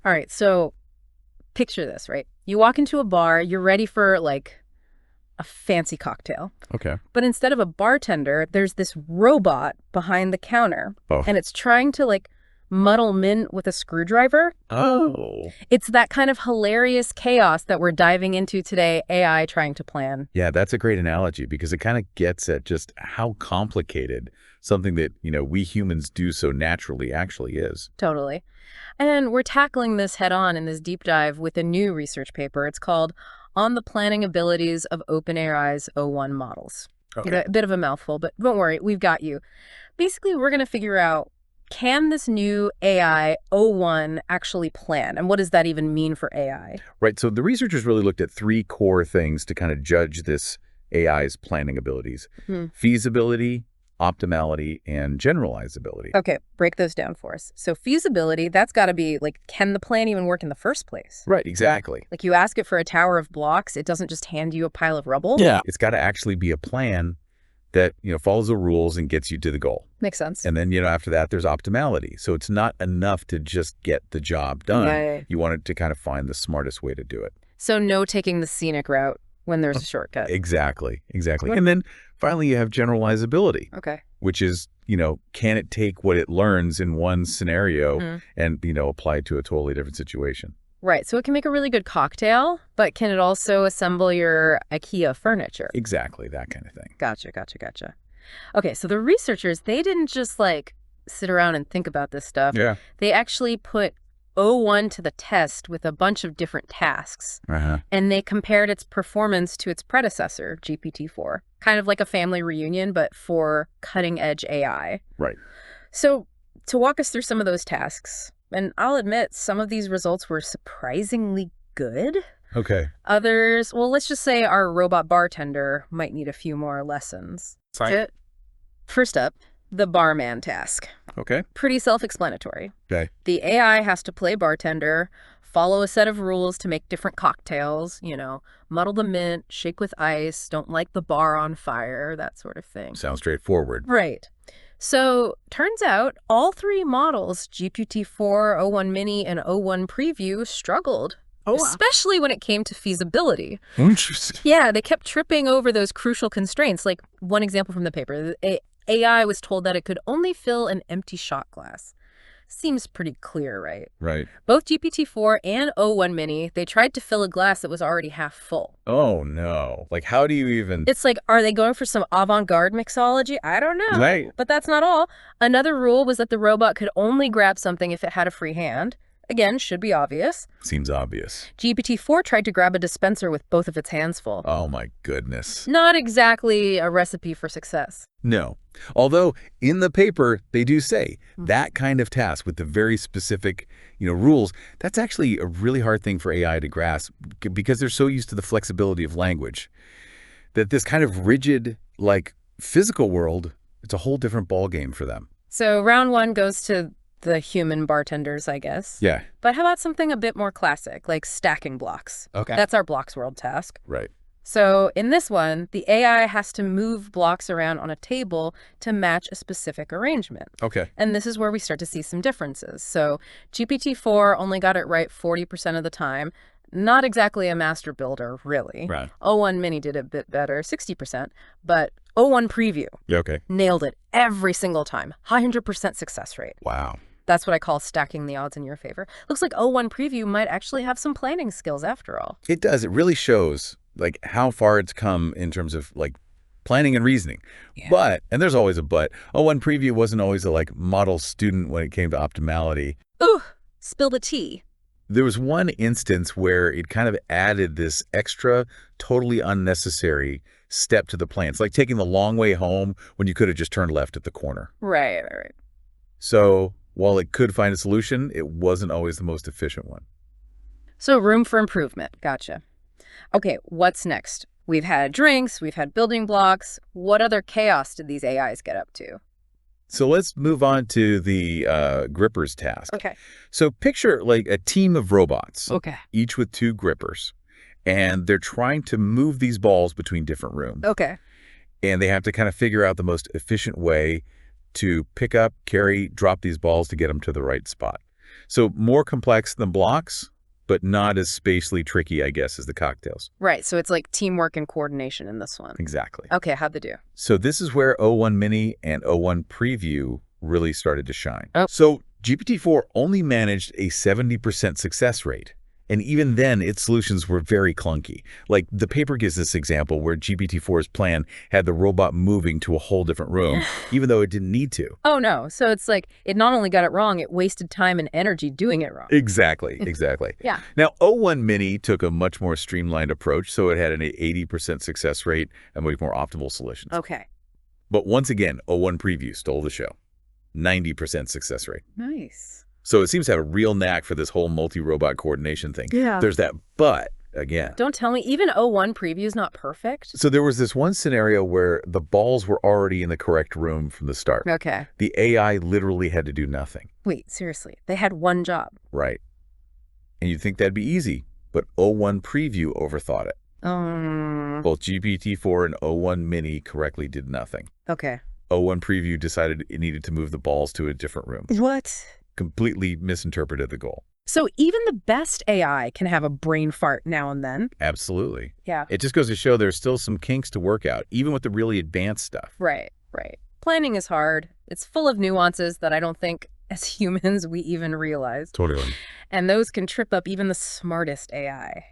All right, so picture this, right? You walk into a bar, you're ready for like a fancy cocktail. Okay. But instead of a bartender, there's this robot behind the counter. Oh. And it's trying to like muddle mint with a screwdriver. Oh. It's that kind of hilarious chaos that we're diving into today, AI trying to plan. Yeah, that's a great analogy because it kind of gets at just how complicated something that, we humans do so naturally actually is. Totally. And we're tackling this head on in this deep dive with a new research paper. It's called On the Planning Abilities of OpenAI's O1 Models. Okay. A bit of a mouthful, but don't worry, we've got you. Basically, we're going to figure out, can this new AI O1 actually plan? And what does that even mean for AI? Right. So the researchers really looked at three core things to kind of judge this AI's planning abilities. Feasibility, optimality, and generalizability. Okay, break those down for us. So feasibility, that's got to be like, can the plan even work in the first place? Right, exactly. Like you ask it for a tower of blocks, it doesn't just hand you a pile of rubble? Yeah. It's got to actually be a plan that, follows the rules and gets you to the goal. Makes sense. And then, after that, there's optimality. So it's not enough to just get the job done. Yeah. You want it to kind of find the smartest way to do it. So no taking the scenic route when there's a shortcut. Exactly. And then finally, you have generalizability. Okay. Which is, can it take what it learns in one scenario and, apply it to a totally different situation? Right. So it can make a really good cocktail, but can it also assemble your IKEA furniture? Exactly. That kind of thing. Gotcha. Okay. So the researchers, they didn't just like sit around and think about this stuff. Yeah. They actually put O1 to the test with a bunch of different tasks. And they compared its performance to its predecessor, GPT-4. Kind of like a family reunion, but for cutting-edge AI. Right. So to walk us through some of those tasks, and I'll admit some of these results were surprisingly good. Okay. Others, well, let's just say our robot bartender might need a few more lessons. First up, the barman task. Okay. Pretty self-explanatory. Okay. The AI has to play bartender, follow a set of rules to make different cocktails, muddle the mint, shake with ice, don't light the bar on fire, that sort of thing. Sounds straightforward. Right. So turns out all three models, GPT-4, O1 Mini, and O1 Preview, struggled. Especially when it came to feasibility. Interesting. Yeah, they kept tripping over those crucial constraints. Like one example from the paper, AI was told that it could only fill an empty shot glass. Seems pretty clear, right? Right. Both GPT-4 and O1 Mini, they tried to fill a glass that was already half full. Oh, no. Like, how do you even... It's like, are they going for some avant-garde mixology? I don't know. Right. But that's not all. Another rule was that the robot could only grab something if it had a free hand. Again, should be obvious. Seems obvious. GPT-4 tried to grab a dispenser with both of its hands full. Oh, my goodness. Not exactly a recipe for success. No. Although, in the paper, they do say that kind of task with the very specific, rules, that's actually a really hard thing for AI to grasp because they're so used to the flexibility of language that this kind of rigid, like, physical world, it's a whole different ballgame for them. So round one goes to the human bartenders, I guess. Yeah. But how about something a bit more classic, like stacking blocks? Okay. That's our blocks world task. Right. So in this one, the AI has to move blocks around on a table to match a specific arrangement. Okay. And this is where we start to see some differences. So GPT-4 only got it right 40% of the time. Not exactly a master builder, really. Right. O1 Mini did a bit better, 60%. But O1 Preview nailed it every single time. 100% success rate. Wow. That's what I call stacking the odds in your favor. Looks like O1 Preview might actually have some planning skills after all. It does. It really shows like how far it's come in terms of like planning and reasoning. Yeah. But, and there's always a but, O1 Preview wasn't always a like model student when it came to optimality. Ooh, spill the tea. There was one instance where it kind of added this extra, totally unnecessary step to the plan. It's like taking the long way home when you could have just turned left at the corner. Right. So while it could find a solution, it wasn't always the most efficient one. So room for improvement. Gotcha. Okay, what's next? We've had drinks, we've had building blocks. What other chaos did these AIs get up to? So let's move on to the grippers task. Okay. So picture like a team of robots, Okay. each with 2 grippers, and they're trying to move these balls between different rooms. Okay. And they have to kind of figure out the most efficient way to pick up, carry, drop these balls to get them to the right spot. So more complex than blocks, but not as spatially tricky, I guess, as the cocktails. Right, so it's like teamwork and coordination in this one. Exactly. Okay, how'd they do? So this is where O1 Mini and O1 Preview really started to shine. Oh. So GPT-4 only managed a 70% success rate. And even then, its solutions were very clunky. Like, the paper gives this example where GPT-4's plan had the robot moving to a whole different room, even though it didn't need to. Oh, no. So it's like it not only got it wrong, it wasted time and energy doing it wrong. Exactly, exactly. Yeah. Now, O1 Mini took a much more streamlined approach, so it had an 80% success rate and much more optimal solutions. Okay. But once again, O1 Preview stole the show. 90% success rate. Nice. So it seems to have a real knack for this whole multi-robot coordination thing. Yeah. There's that but again. Don't tell me, even O1 Preview is not perfect? So there was this one scenario where the balls were already in the correct room from the start. Okay. The AI literally had to do nothing. Wait, seriously. They had one job. Right. And you'd think that'd be easy, but O1 Preview overthought it. Both GPT-4 and O1 Mini correctly did nothing. Okay. O1 Preview decided it needed to move the balls to a different room. What? Completely misinterpreted the goal. So even the best AI can have a brain fart now and then. Absolutely. Yeah. It just goes to show there's still some kinks to work out, even with the really advanced stuff. Right, right. Planning is hard. It's full of nuances that I don't think, as humans, we even realize. Totally. And those can trip up even the smartest AI.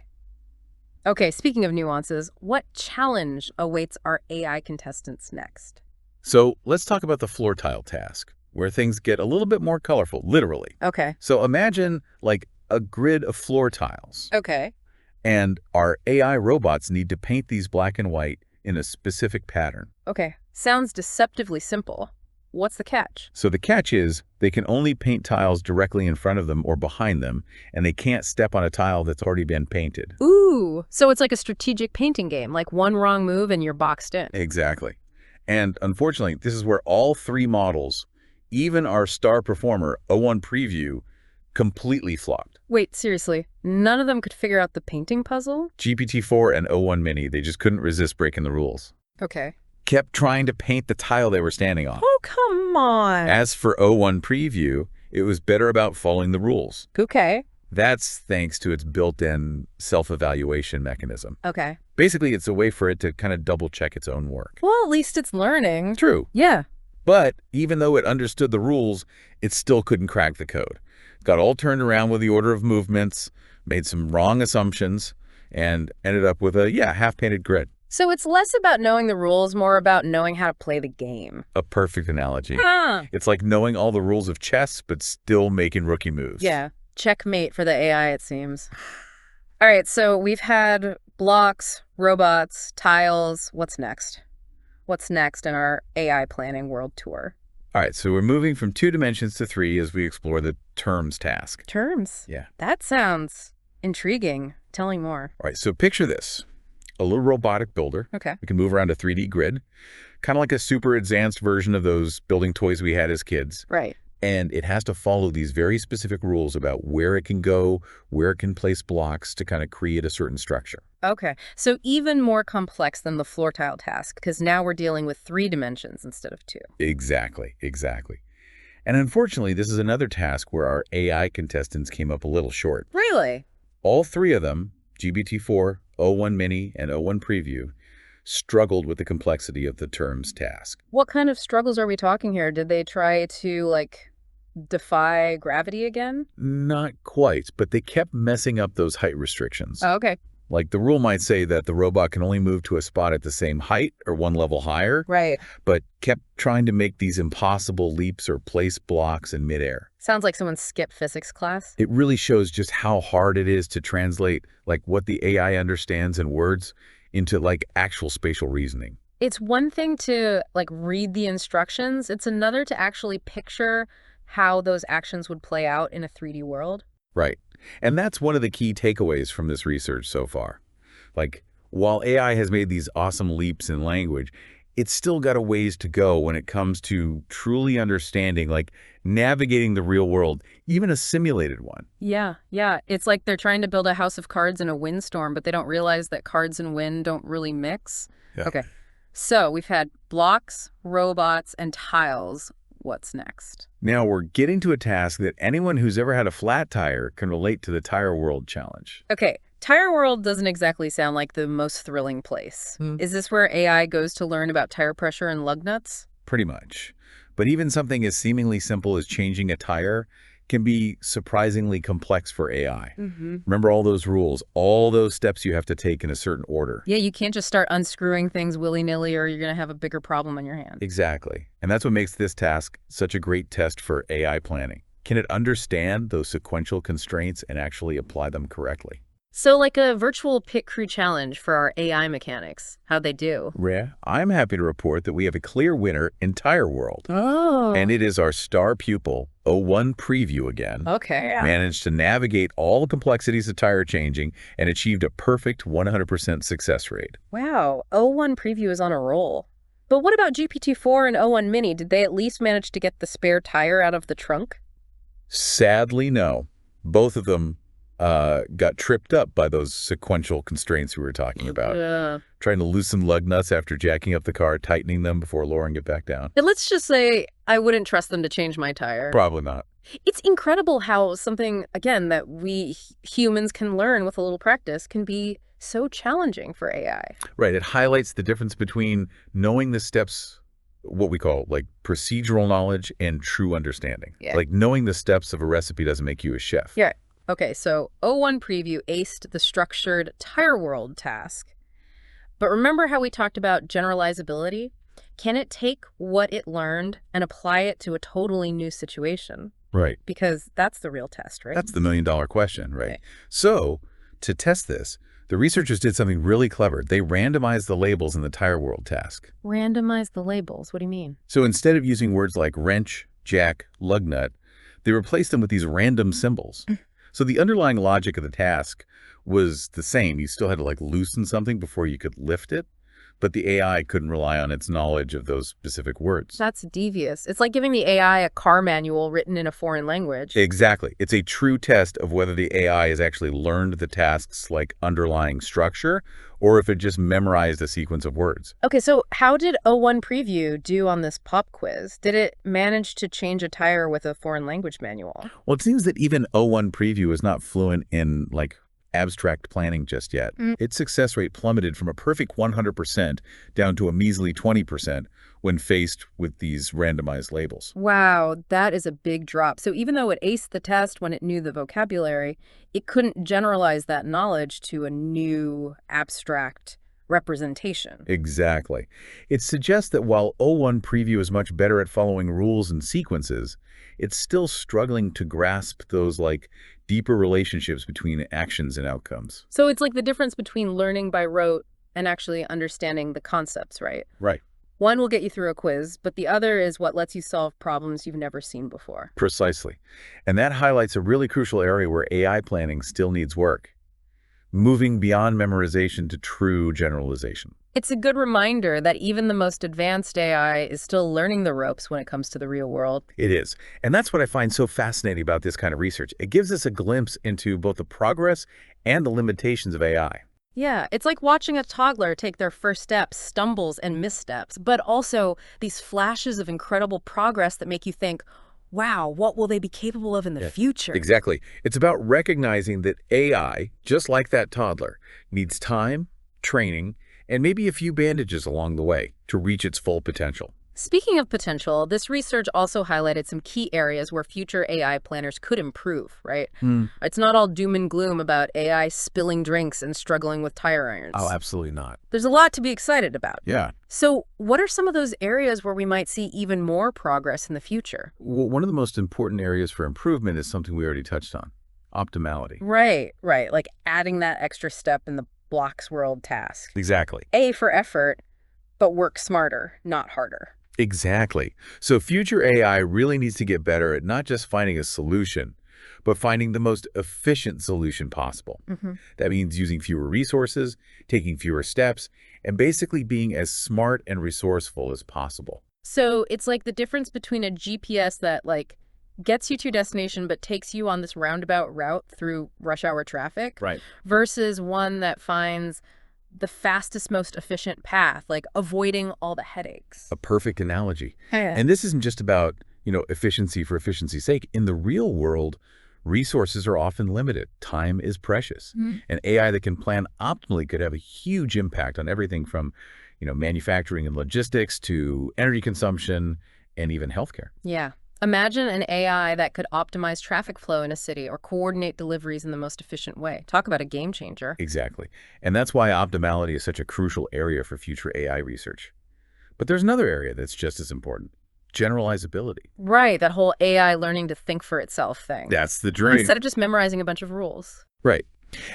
Okay, speaking of nuances, what challenge awaits our AI contestants next? So let's talk about the floor tile task, where things get a little bit more colorful, literally. Okay. So imagine like a grid of floor tiles. Okay. And our AI robots need to paint these black and white in a specific pattern. Okay. Sounds deceptively simple. What's the catch? So the catch is they can only paint tiles directly in front of them or behind them, and they can't step on a tile that's already been painted. Ooh, so it's like a strategic painting game, like one wrong move and you're boxed in. Exactly. And unfortunately, this is where all three models, even our star performer, O1 Preview, completely flopped. Wait, seriously, none of them could figure out the painting puzzle? GPT-4 and O1 Mini, they just couldn't resist breaking the rules. Okay. Kept trying to paint the tile they were standing on. Oh, come on. As for O1 Preview, it was better about following the rules. Okay. That's thanks to its built-in self-evaluation mechanism. Okay. Basically, it's a way for it to kind of double-check its own work. Well, at least it's learning. True. Yeah. But even though it understood the rules, it still couldn't crack the code. Got all turned around with the order of movements, made some wrong assumptions, and ended up with a, half-painted grid. So it's less about knowing the rules, more about knowing how to play the game. A perfect analogy. Huh. It's like knowing all the rules of chess, but still making rookie moves. Yeah. Checkmate for the AI, it seems. All right, so we've had blocks, robots, tiles. What's next? What's next in our AI planning world tour? All right, so we're moving from 2 dimensions to 3 as we explore the terms task. Terms? Yeah. That sounds intriguing. Tell me more. All right, so picture this. A little robotic builder. Okay. We can move around a 3D grid, kind of like a super advanced version of those building toys we had as kids. Right. And it has to follow these very specific rules about where it can go, where it can place blocks to kind of create a certain structure. Okay. So even more complex than the floor tile task, because now we're dealing with 3 dimensions instead of 2. Exactly, exactly. And unfortunately, this is another task where our AI contestants came up a little short. Really? All 3 of them, GPT-4, O1 Mini, and O1 Preview, struggled with the complexity of the terms task. What kind of struggles are we talking here? Did they try to, defy gravity again? Not quite, but they kept messing up those height restrictions. Oh, okay. Like the rule might say that the robot can only move to a spot at the same height or one level higher, Right. but kept trying to make these impossible leaps or place blocks in midair. Sounds like someone skipped physics class. It really shows just how hard it is to translate what the AI understands in words into actual spatial reasoning. It's one thing to read the instructions. It's another to actually picture how those actions would play out in a 3D world. Right. And that's one of the key takeaways from this research so far. While AI has made these awesome leaps in language, it's still got a ways to go when it comes to truly understanding, navigating the real world, even a simulated one. Yeah. It's like they're trying to build a house of cards in a windstorm, but they don't realize that cards and wind don't really mix. Yeah. Okay. So we've had blocks, robots, and tiles. what's next. Now we're getting to a task that anyone who's ever had a flat tire can relate to the tire world challenge. Okay, Tire World doesn't exactly sound like the most thrilling place. Is this where AI goes to learn about tire pressure and lug nuts? Pretty much. But even something as seemingly simple as changing a tire can be surprisingly complex for AI. Remember all those rules, all those steps you have to take in a certain order. Yeah, you can't just start unscrewing things willy-nilly or you're going to have a bigger problem on your hands. Exactly. And that's what makes this task such a great test for AI planning. Can it understand those sequential constraints and actually apply them correctly? So like a virtual pit crew challenge for our AI mechanics. How'd they do? Yeah, I'm happy to report that we have a clear winner in Tire World. Oh. And it is our star pupil, O1 Preview again. Okay. Managed to navigate all the complexities of tire changing and achieved a perfect 100% success rate. Wow, O1 Preview is on a roll. But what about GPT-4 and O1 Mini? Did they at least manage to get the spare tire out of the trunk? Sadly, no. Both of them got tripped up by those sequential constraints we were talking about. Trying to loosen lug nuts after jacking up the car, tightening them before lowering it back down. And let's just say I wouldn't trust them to change my tire. Probably not. It's incredible how something, again, that we humans can learn with a little practice can be so challenging for AI. Right. It highlights the difference between knowing the steps, what we call like procedural knowledge, and true understanding. Yeah. Like knowing the steps of a recipe doesn't make you a chef. Yeah. Okay, so O1 Preview aced the structured Tire World task. But remember how we talked about generalizability? Can it take what it learned and apply it to a totally new situation? Right. Because that's the real test, right? That's the million-dollar question, right? Okay. So to test this, the researchers did something really clever. They randomized the labels in the Tire World task. Randomize the labels. What do you mean? So instead of using words like wrench, jack, lug nut, they replaced them with these random symbols. So the underlying logic of the task was the same. You still had to like loosen something before you could lift it, but the AI couldn't rely on its knowledge of those specific words. That's devious. It's like giving the AI a car manual written in a foreign language. Exactly. It's a true test of whether the AI has actually learned the task's like underlying structure or if it just memorized a sequence of words. Okay, so how did O1 Preview do on this pop quiz? Did it manage to change a tire with a foreign language manual? Well, it seems that even O1 Preview is not fluent in like abstract planning just yet. Its success rate plummeted from a perfect 100% down to a measly 20% when faced with these randomized labels. Wow, that is a big drop. So even though it aced the test when it knew the vocabulary, it couldn't generalize that knowledge to a new abstract representation. Exactly. It suggests that while O1 Preview is much better at following rules and sequences, it's still struggling to grasp those like deeper relationships between actions and outcomes. So it's like the difference between learning by rote and actually understanding the concepts, right? Right. One will get you through a quiz, but the other is what lets you solve problems you've never seen before. Precisely. And that highlights a really crucial area where AI planning still needs work. Moving beyond memorization to true generalization. It's a good reminder that even the most advanced AI is still learning the ropes when it comes to the real world. It is. And that's what I find so fascinating about this kind of research. It gives us a glimpse into both the progress and the limitations of AI. Yeah, it's like watching a toddler take their first steps, stumbles and missteps, but also these flashes of incredible progress that make you think, wow, what will they be capable of in the future? Exactly. It's about recognizing that AI, just like that toddler, needs time, training, and maybe a few bandages along the way to reach its full potential. Speaking of potential, this research also highlighted some key areas where future AI planners could improve, right? It's not all doom and gloom about AI spilling drinks and struggling with tire irons. Oh, absolutely not. There's a lot to be excited about. Yeah. So what are some of those areas where we might see even more progress in the future? Well, one of the most important areas for improvement is something we already touched on, optimality. Right. Like adding that extra step in the blocks world task. Exactly. A for effort, but work smarter, not harder. Exactly. So future AI really needs to get better at not just finding a solution, but finding the most efficient solution possible. That means using fewer resources, taking fewer steps, and basically being as smart and resourceful as possible. So it's like the difference between a GPS that like gets you to your destination but takes you on this roundabout route through rush hour traffic, Right, versus one that finds the fastest, most efficient path, like avoiding all the headaches. a perfect analogy. Yeah. And this isn't just about, efficiency for efficiency's sake. In the real world, resources are often limited. Time is precious. An AI that can plan optimally could have a huge impact on everything from, manufacturing and logistics to energy consumption and even healthcare. Yeah. Imagine an AI that could optimize traffic flow in a city or coordinate deliveries in the most efficient way. Talk about a game changer. Exactly. And that's why optimality is such a crucial area for future AI research. But there's another area that's just as important. Generalizability. Right, that whole AI learning to think for itself thing. That's the dream. Instead of just memorizing a bunch of rules. Right.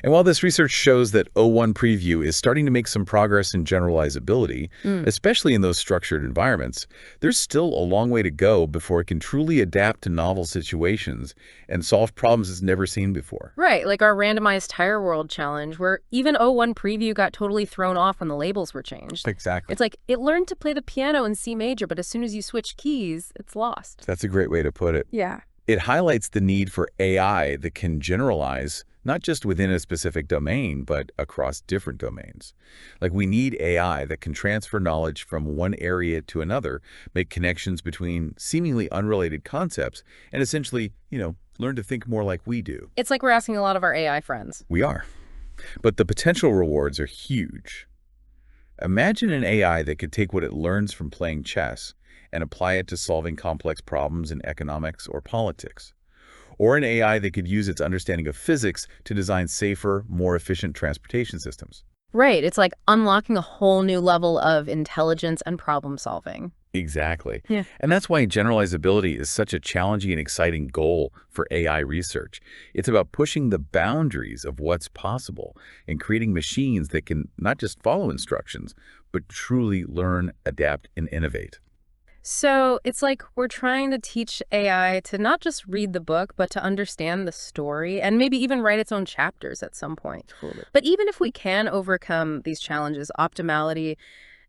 And while this research shows that O1 Preview is starting to make some progress in generalizability, especially in those structured environments, there's still a long way to go before it can truly adapt to novel situations and solve problems it's never seen before. Right, like our randomized tire world challenge, where even O1 Preview got totally thrown off when the labels were changed. Exactly. It's like it learned to play the piano in C major, but as soon as you switch keys, it's lost. That's a great way to put it. Yeah. It highlights the need for AI that can generalize not just within a specific domain, but across different domains. Like we need AI that can transfer knowledge from one area to another, make connections between seemingly unrelated concepts, and essentially, learn to think more like we do. It's like we're asking a lot of our AI friends. We are. But the potential rewards are huge. Imagine an AI that could take what it learns from playing chess and apply it to solving complex problems in economics or politics. Or an AI that could use its understanding of physics to design safer, more efficient transportation systems. Right. It's like unlocking a whole new level of intelligence and problem solving. Exactly. Yeah. And that's why generalizability is such a challenging and exciting goal for AI research. It's about pushing the boundaries of what's possible and creating machines that can not just follow instructions, but truly learn, adapt, and innovate. So it's like we're trying to teach AI to not just read the book, but to understand the story and maybe even write its own chapters at some point. Totally. But even if we can overcome these challenges, optimality,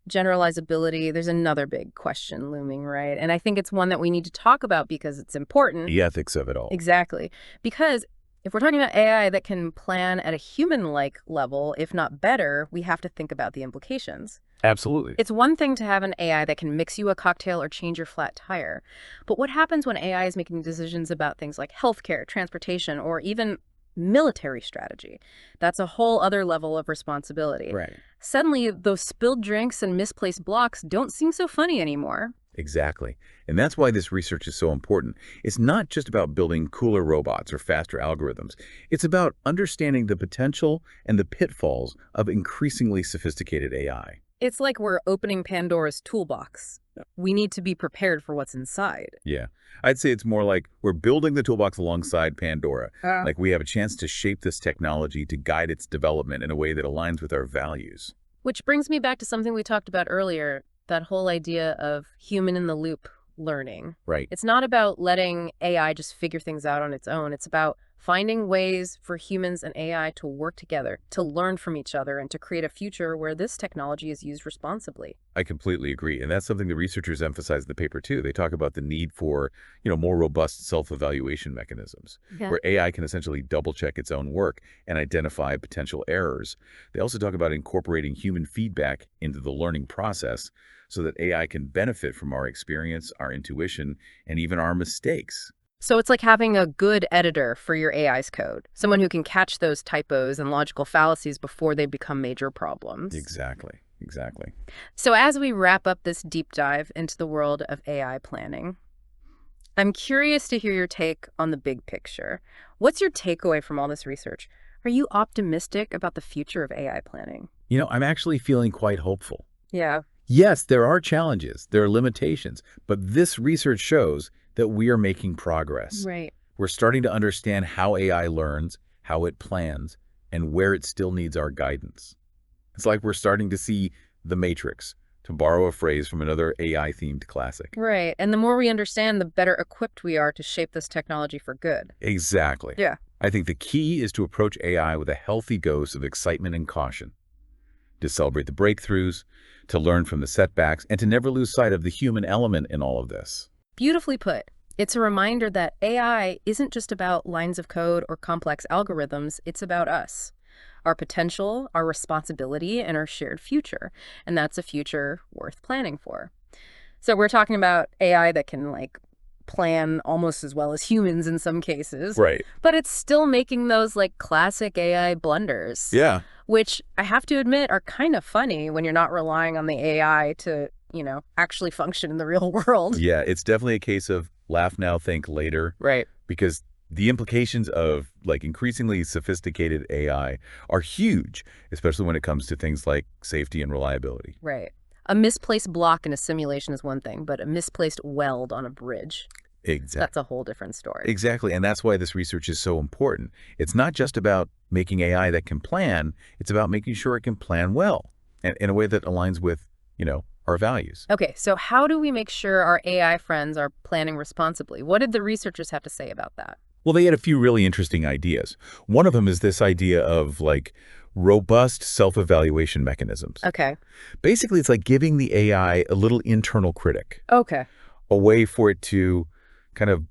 generalizability, there's another big question looming, right? And I think it's one that we need to talk about because it's important. The ethics of it all. Exactly. Because if we're talking about AI that can plan at a human-like level, if not better, we have to think about the implications. Absolutely. It's one thing to have an AI that can mix you a cocktail or change your flat tire. But what happens when AI is making decisions about things like healthcare, transportation, or even military strategy? That's a whole other level of responsibility. Right. Suddenly, those spilled drinks and misplaced blocks don't seem so funny anymore. Exactly. And that's why this research is so important. It's not just about building cooler robots or faster algorithms. It's about understanding the potential and the pitfalls of increasingly sophisticated AI. It's like we're opening Pandora's toolbox. We need to be prepared for what's inside. Yeah. I'd say it's more like we're building the toolbox alongside Pandora. Like we have a chance to shape this technology to guide its development in a way that aligns with our values. Which brings me back to something we talked about earlier, that whole idea of human-in-the-loop learning. Right. It's not about letting AI just figure things out on its own. It's about finding ways for humans and AI to work together, to learn from each other, and to create a future where this technology is used responsibly. I completely agree. And that's something the researchers emphasize in the paper, too. They talk about the need for, more robust self-evaluation mechanisms, where AI can essentially double-check its own work and identify potential errors. They also talk about incorporating human feedback into the learning process so that AI can benefit from our experience, our intuition, and even our mistakes. So it's like having a good editor for your AI's code, someone who can catch those typos and logical fallacies before they become major problems. Exactly. So as we wrap up this deep dive into the world of AI planning, I'm curious to hear your take on the big picture. What's your takeaway from all this research? Are you optimistic about the future of AI planning? I'm actually feeling quite hopeful. Yeah. Yes, there are challenges, there are limitations, but this research shows that we are making progress. Right. We're starting to understand how AI learns, how it plans, and where it still needs our guidance. It's like we're starting to see the Matrix, to borrow a phrase from another AI-themed classic. Right. And the more we understand, the better equipped we are to shape this technology for good. Exactly. Yeah. I think the key is to approach AI with a healthy dose of excitement and caution, to celebrate the breakthroughs, to learn from the setbacks, and to never lose sight of the human element in all of this. Beautifully put. It's a reminder that AI isn't just about lines of code or complex algorithms, it's about us, our potential, our responsibility, and our shared future. And that's a future worth planning for. So we're talking about AI that can plan almost as well as humans in some cases. Right. But it's still making those like classic AI blunders. Yeah. Which I have to admit are kind of funny when you're not relying on the AI to, actually function in the real world. Yeah, it's definitely a case of laugh now, think later. Right. Because the implications of like increasingly sophisticated AI are huge, especially when it comes to things like safety and reliability. Right. A misplaced block in a simulation is one thing, but a misplaced weld on a bridge, Exactly. that's a whole different story. Exactly. And that's why this research is so important. It's not just about making AI that can plan, it's about making sure it can plan well and in a way that aligns with, our values. Okay, so how do we make sure our AI friends are planning responsibly? What did the researchers have to say about that? Well, they had a few really interesting ideas. One of them is this idea of like robust self-evaluation mechanisms. Okay. Basically, it's like giving the AI a little internal critic, Okay. a way for it to kind of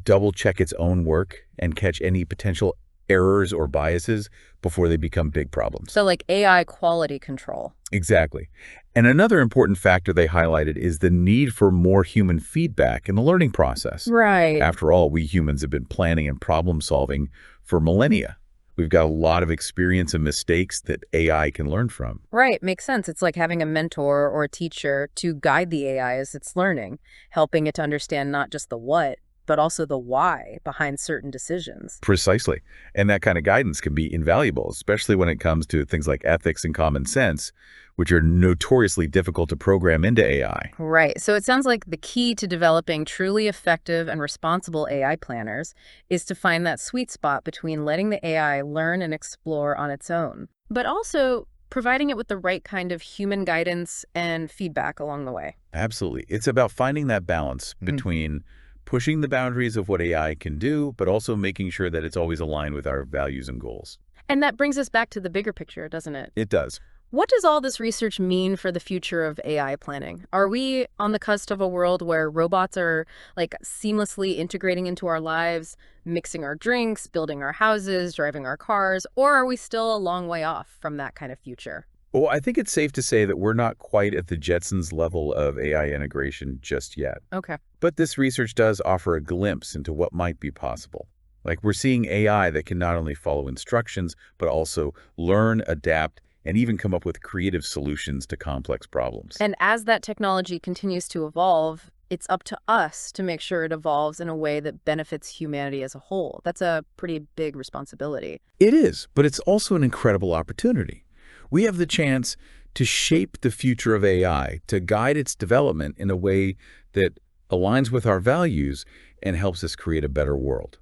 double check its own work and catch any potential errors or biases before they become big problems. So like AI quality control. Exactly. And another important factor they highlighted is the need for more human feedback in the learning process. Right. After all, we humans have been planning and problem solving for millennia. We've got a lot of experience and mistakes that AI can learn from. Right. Makes sense. It's like having a mentor or a teacher to guide the AI as it's learning, helping it to understand not just the what, but also the why behind certain decisions. Precisely. And that kind of guidance can be invaluable, especially when it comes to things like ethics and common sense, which are notoriously difficult to program into AI. Right. So it sounds like the key to developing truly effective and responsible AI planners is to find that sweet spot between letting the AI learn and explore on its own, but also providing it with the right kind of human guidance and feedback along the way. Absolutely. It's about finding that balance between pushing the boundaries of what AI can do, but also making sure that it's always aligned with our values and goals. And that brings us back to the bigger picture, doesn't it? It does. What does all this research mean for the future of AI planning? Are we on the cusp of a world where robots are like seamlessly integrating into our lives, mixing our drinks, building our houses, driving our cars, or are we still a long way off from that kind of future? Well, I think it's safe to say that we're not quite at the Jetsons level of AI integration just yet. Okay. But this research does offer a glimpse into what might be possible. Like we're seeing AI that can not only follow instructions, but also learn, adapt, and even come up with creative solutions to complex problems. And as that technology continues to evolve, it's up to us to make sure it evolves in a way that benefits humanity as a whole. That's a pretty big responsibility. It is, but it's also an incredible opportunity. We have the chance to shape the future of AI, to guide its development in a way that aligns with our values and helps us create a better world.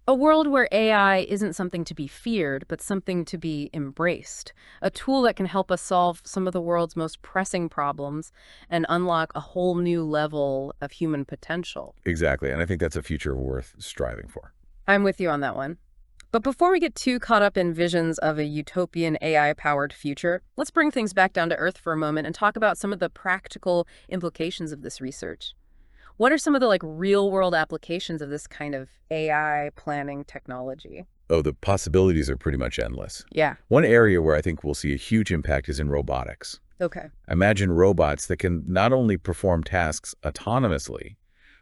A world where AI isn't something to be feared, but something to be embraced. A tool that can help us solve some of the world's most pressing problems and unlock a whole new level of human potential. Exactly, and I think that's a future worth striving for. I'm with you on that one. But before we get too caught up in visions of a utopian AI-powered future, let's bring things back down to earth for a moment and talk about some of the practical implications of this research. What are some of the real-world applications of this kind of AI planning technology? Oh, the possibilities are pretty much endless. Yeah. One area where I think we'll see a huge impact is in robotics. Okay. Imagine robots that can not only perform tasks autonomously,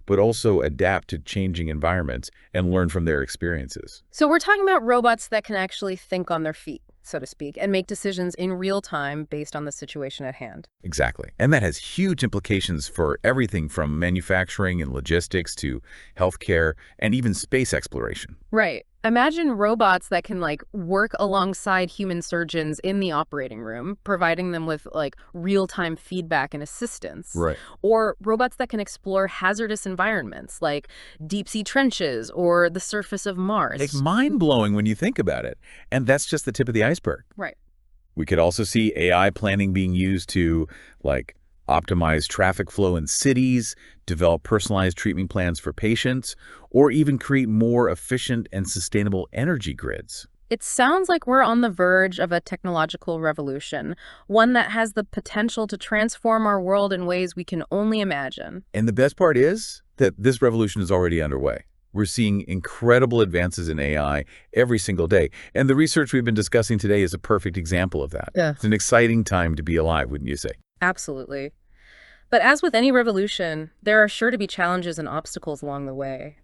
but also adapt to changing environments and learn from their experiences. So we're talking about robots that can actually think on their feet, so to speak, and make decisions in real time based on the situation at hand. Exactly. And that has huge implications for everything from manufacturing and logistics to healthcare and even space exploration. Right. Imagine robots that can work alongside human surgeons in the operating room, providing them with real-time feedback and assistance. Right. Or robots that can explore hazardous environments like deep sea trenches or the surface of Mars. It's mind-blowing when you think about it. And that's just the tip of the iceberg. Right. We could also see AI planning being used to optimize traffic flow in cities, develop personalized treatment plans for patients, or even create more efficient and sustainable energy grids. It sounds like we're on the verge of a technological revolution, one that has the potential to transform our world in ways we can only imagine. And the best part is that this revolution is already underway. We're seeing incredible advances in AI every single day. And the research we've been discussing today is a perfect example of that. Yeah. It's an exciting time to be alive, wouldn't you say? Absolutely. But as with any revolution, there are sure to be challenges and obstacles along the way.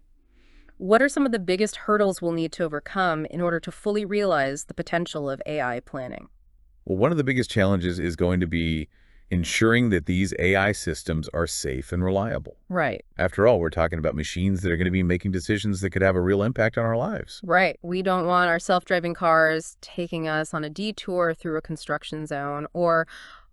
What are some of the biggest hurdles we'll need to overcome in order to fully realize the potential of AI planning? Well, one of the biggest challenges is going to be ensuring that these AI systems are safe and reliable. Right. After all, we're talking about machines that are going to be making decisions that could have a real impact on our lives. Right. We don't want our self-driving cars taking us on a detour through a construction zone or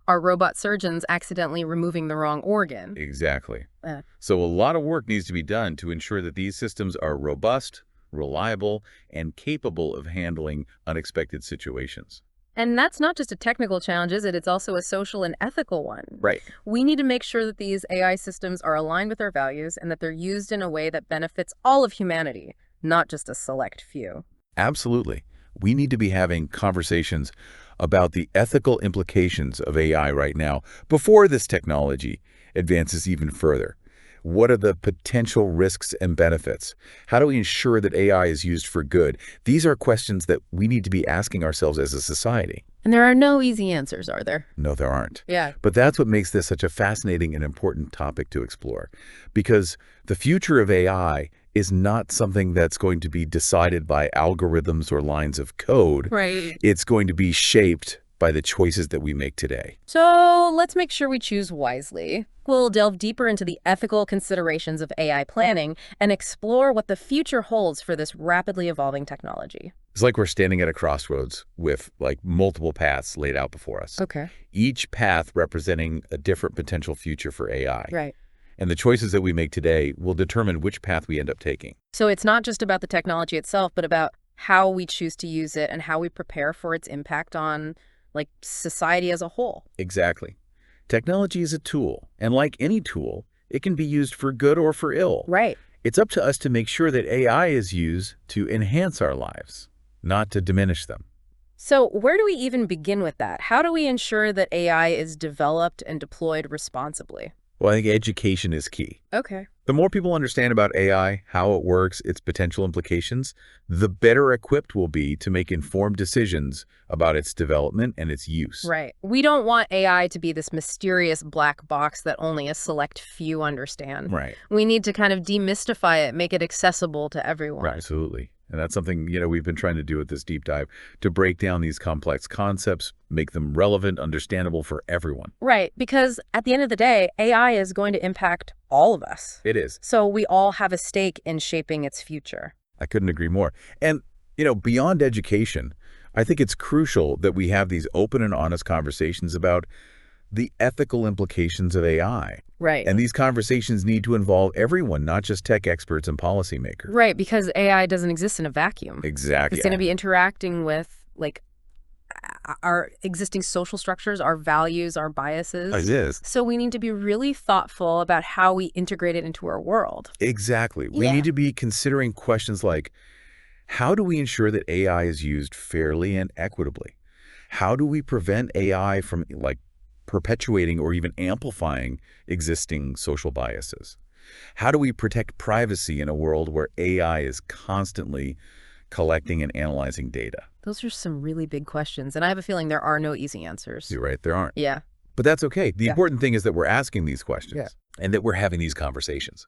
our robot surgeons accidentally removing the wrong organ. Exactly. Uh, So a lot of work needs to be done to ensure that these systems are robust, reliable, and capable of handling unexpected situations. and that's not just a technical challenge, is it? It's also a social and ethical one. Right. We need to make sure that these AI systems are aligned with our values and that they're used in a way that benefits all of humanity, not just a select few. Absolutely. We need to be having conversations about the ethical implications of AI right now before this technology advances even further. What are the potential risks and benefits? How do we ensure that AI is used for good? These are questions that we need to be asking ourselves as a society. And there are no easy answers, are there? No, there aren't. Yeah. But that's what makes this such a fascinating and important topic to explore. Because the future of AI is not something that's going to be decided by algorithms or lines of code. Right. It's going to be shaped by the choices that we make today. So let's make sure we choose wisely. We'll delve deeper into the ethical considerations of AI planning and explore what the future holds for this rapidly evolving technology. It's like we're standing at a crossroads with multiple paths laid out before us. Okay. Each path representing a different potential future for AI. Right. And the choices that we make today will determine which path we end up taking. So it's not just about the technology itself, but about how we choose to use it and how we prepare for its impact on society as a whole. Exactly. Technology is a tool, and like any tool, it can be used for good or for ill. Right. It's up to us to make sure that AI is used to enhance our lives, not to diminish them. So where do we even begin with that? How do we ensure that AI is developed and deployed responsibly? Well, I think education is key. Okay. The more people understand about AI, how it works, its potential implications, the better equipped we'll be to make informed decisions about its development and its use. Right. We don't want AI to be this mysterious black box that only a select few understand. Right. We need to kind of demystify it, make it accessible to everyone. Right. Absolutely. And that's something, we've been trying to do with this deep dive, to break down these complex concepts, make them relevant, understandable for everyone. Right. Because at the end of the day, AI is going to impact all of us. It is. So we all have a stake in shaping its future. I couldn't agree more. And, beyond education, I think it's crucial that we have these open and honest conversations about the ethical implications of AI. Right. And these conversations need to involve everyone, not just tech experts and policymakers. Right, because AI doesn't exist in a vacuum. Exactly. It's going to be interacting with, our existing social structures, our values, our biases. It is. So we need to be really thoughtful about how we integrate it into our world. Exactly. We need to be considering questions like, how do we ensure that AI is used fairly and equitably? How do we prevent AI from, perpetuating or even amplifying existing social biases? How do we protect privacy in a world where AI is constantly collecting and analyzing data? Those are some really big questions, and I have a feeling there are no easy answers. You're right, there aren't. Yeah. But that's okay. The important thing is that we're asking these questions and that we're having these conversations.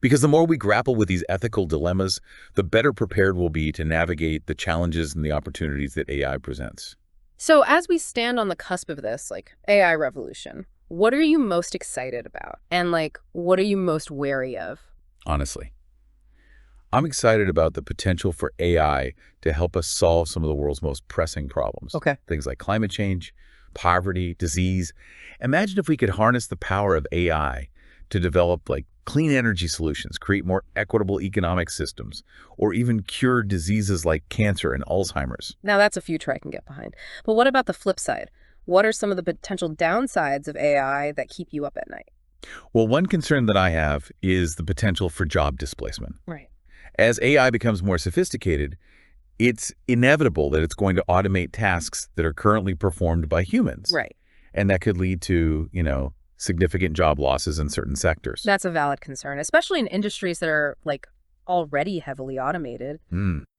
Because the more we grapple with these ethical dilemmas, the better prepared we'll be to navigate the challenges and the opportunities that AI presents. So as we stand on the cusp of this, AI revolution, what are you most excited about? And, what are you most wary of? Honestly, I'm excited about the potential for AI to help us solve some of the world's most pressing problems. Okay. Things like climate change, poverty, disease. Imagine if we could harness the power of AI to develop clean energy solutions, create more equitable economic systems, or even cure diseases like cancer and Alzheimer's. Now that's a future I can get behind. But what about the flip side? What are some of the potential downsides of AI that keep you up at night? Well, one concern that I have is the potential for job displacement. Right. As AI becomes more sophisticated, it's inevitable that it's going to automate tasks that are currently performed by humans. Right. And that could lead to, significant job losses in certain sectors. That's a valid concern, especially in industries that are already heavily automated.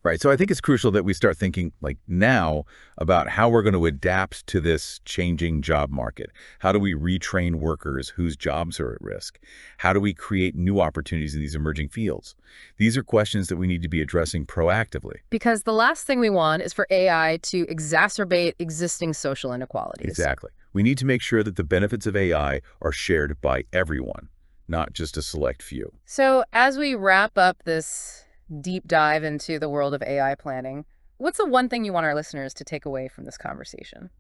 Right. So I think it's crucial that we start thinking like now about how we're going to adapt to this changing job market. How do we retrain workers whose jobs are at risk? How do we create new opportunities in these emerging fields? These are questions that we need to be addressing proactively. Because the last thing we want is for AI to exacerbate existing social inequalities. Exactly. We need to make sure that the benefits of AI are shared by everyone, not just a select few. So as we wrap up this deep dive into the world of AI planning, what's the one thing you want our listeners to take away from this conversation?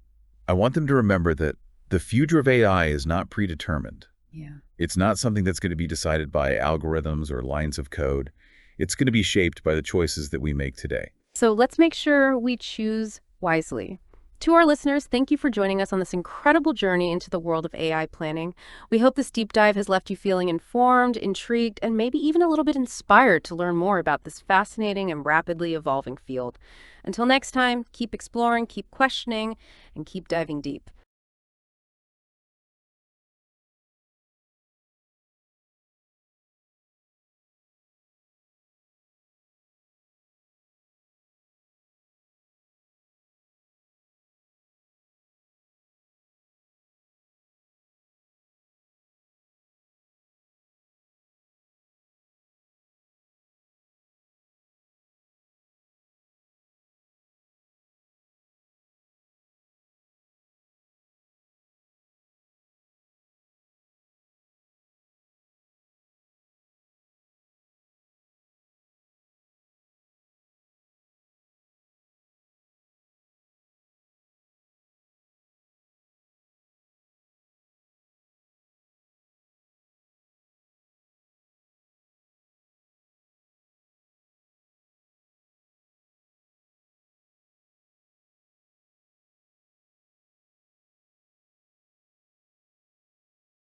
I want them to remember that the future of AI is not predetermined. Yeah. It's not something that's going to be decided by algorithms or lines of code. It's going to be shaped by the choices that we make today. So let's make sure we choose wisely. To our listeners, thank you for joining us on this incredible journey into the world of AI planning. We hope this deep dive has left you feeling informed, intrigued, and maybe even a little bit inspired to learn more about this fascinating and rapidly evolving field. Until next time, keep exploring, keep questioning, and keep diving deep.